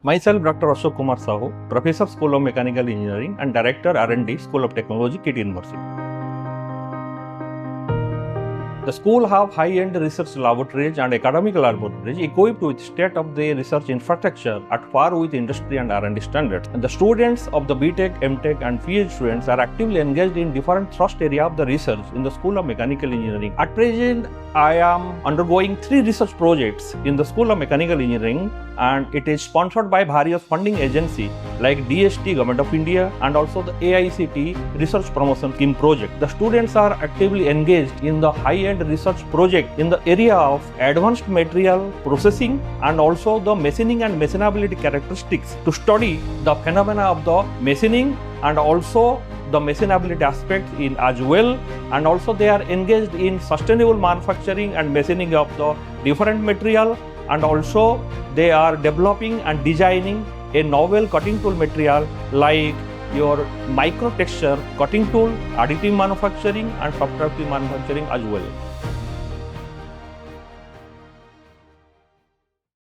Myself, Dr. Ashok Kumar Sahu, Professor, School of Mechanical Engineering and Director, R&D, School of Technology, KIIT University. The school have high-end research laboratories and academic laboratories equipped with state-of-the-art research infrastructure at par with industry and R&D standards. And the students of the BTech, MTech and PhD students are actively engaged in different thrust areas of the research in the School of Mechanical Engineering. At present, I am undergoing 3 research projects in the School of Mechanical Engineering, and it is sponsored by various funding agencies like DST, Government of India, and also the AICTE Research Promotion Scheme project. The students are actively engaged in the high-end research project in the area of advanced material processing and also the machining and machinability characteristics to study the phenomena of the machining and also the machinability aspect in as well, and also they are engaged in sustainable manufacturing and machining of the different material, and also they are developing and designing a novel cutting tool material like your micro texture cutting tool, additive manufacturing and subtractive manufacturing as well.